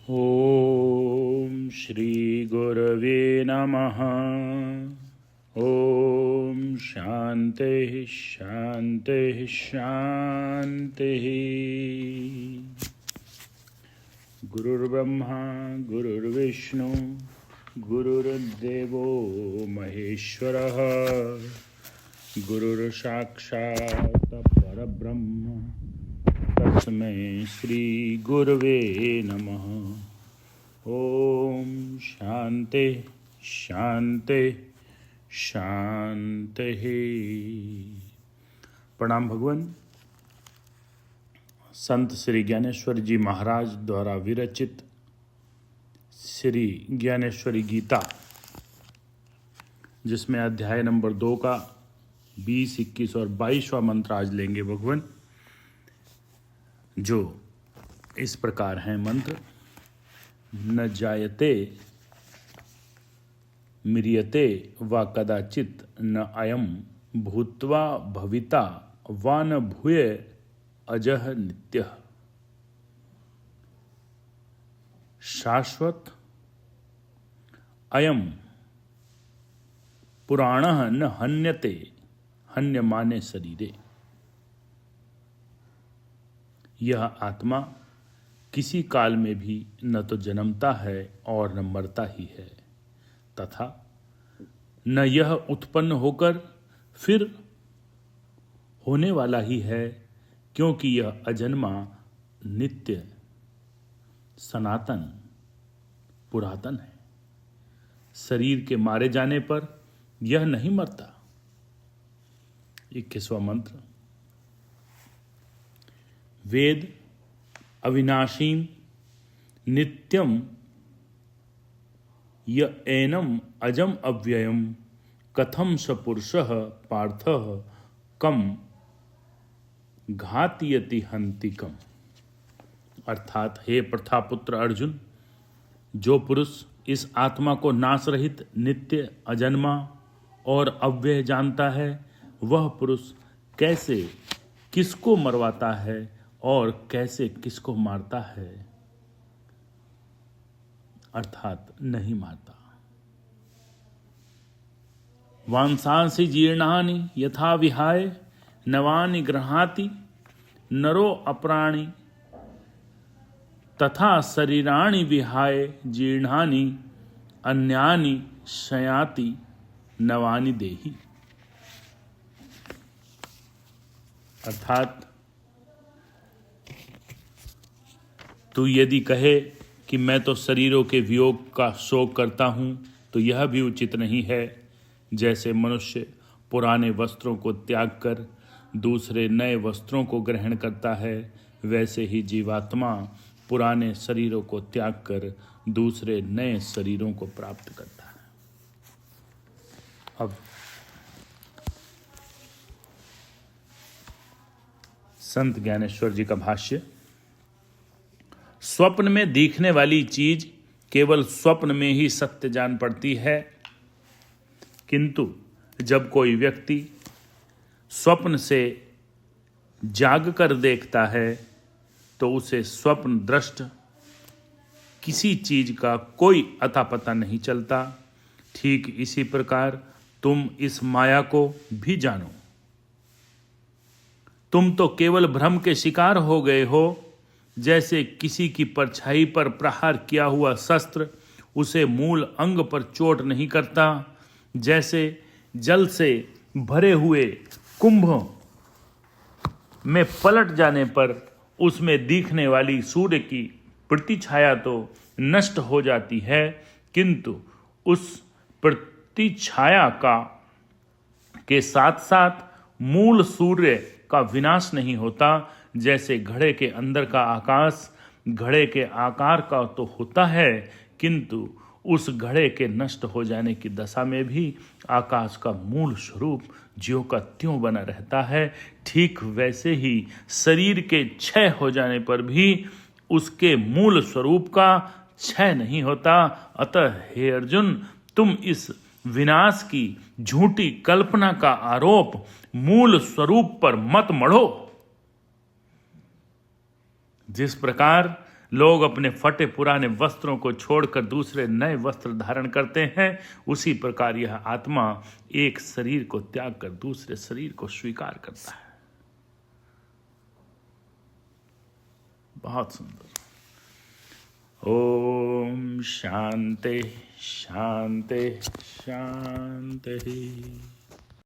ॐ श्रीगुरवे नमः। ॐ शान्तिः शान्तिः शान्तिः। गुरुर्ब्रह्मा गुरुर्विष्णु गुरुर्देवो महेश्वरः। गुरुर्साक्षात् परब्रह्म तस्मै श्री गुरवे नमः। ओम शांति शांति शांति। प्रणाम भगवान। संत श्री ज्ञानेश्वर जी महाराज द्वारा विरचित श्री ज्ञानेश्वरी गीता, जिसमें अध्याय नंबर 2 का 20, 21 और 22वां मंत्र आज लेंगे भगवान, जो इस प्रकार हैं मंत्र। न जायते म्रियते वा कदाचित न अयम भूत्वा भविता वा न भूय अजः नित्यः। शाश्वत अयम पुराणः न हन्यते हन्यमाने शरीरे। यह आत्मा किसी काल में भी न तो जन्मता है और न मरता ही है, तथा न यह उत्पन्न होकर फिर होने वाला ही है, क्योंकि यह अजन्मा, नित्य, सनातन, पुरातन है। शरीर के मारे जाने पर यह नहीं मरता। 21वां मंत्र। वेद अविनाशीम नित्यम य एनम अजम अव्ययम कथम स पुरुषः पार्थः कम घातयति हंतिकम। अर्थात हे प्रथापुत्र अर्जुन, जो पुरुष इस आत्मा को नाश रहित, नित्य, अजन्मा और अव्यय जानता है, वह पुरुष कैसे किसको मरवाता है और कैसे किसको मारता है, अर्थात नहीं मारता। वांसांसि जीर्णानि यथा विहाय नवानि गृहाति नरो अप्राणि तथा शरीराणि विहाय जीर्णानि अन्यानि शयाति नवानि देहि। अर्थात तू यदि कहे कि मैं तो शरीरों के वियोग का शोक करता हूँ, तो यह भी उचित नहीं है। जैसे मनुष्य पुराने वस्त्रों को त्याग कर दूसरे नए वस्त्रों को ग्रहण करता है, वैसे ही जीवात्मा पुराने शरीरों को त्याग कर दूसरे नए शरीरों को प्राप्त करता है। अब संत ज्ञानेश्वर जी का भाष्य। स्वप्न में दिखने वाली चीज केवल स्वप्न में ही सत्य जान पड़ती है, किंतु जब कोई व्यक्ति स्वप्न से जाग कर देखता है तो उसे स्वप्न दृष्ट किसी चीज का कोई अता पता नहीं चलता। ठीक इसी प्रकार तुम इस माया को भी जानो। तुम तो केवल भ्रम के शिकार हो गए हो। जैसे किसी की परछाई पर प्रहार किया हुआ शस्त्र उसे मूल अंग पर चोट नहीं करता, जैसे जल से भरे हुए कुंभ में पलट जाने पर उसमें दिखने वाली सूर्य की प्रतिछाया तो नष्ट हो जाती है, किंतु उस प्रतिछाया के साथ साथ मूल सूर्य का विनाश नहीं होता। जैसे घड़े के अंदर का आकाश घड़े के आकार का तो होता है, किंतु उस घड़े के नष्ट हो जाने की दशा में भी आकाश का मूल स्वरूप ज्यों का त्यों बना रहता है। ठीक वैसे ही शरीर के क्षय हो जाने पर भी उसके मूल स्वरूप का क्षय नहीं होता। अतः हे अर्जुन, तुम इस विनाश की झूठी कल्पना का आरोप मूल स्वरूप पर मत मढ़ो। जिस प्रकार लोग अपने फटे पुराने वस्त्रों को छोड़कर दूसरे नए वस्त्र धारण करते हैं, उसी प्रकार यह आत्मा एक शरीर को त्याग कर दूसरे शरीर को स्वीकार करता है। बहुत सुंदर। ओम शांति शांति शांति।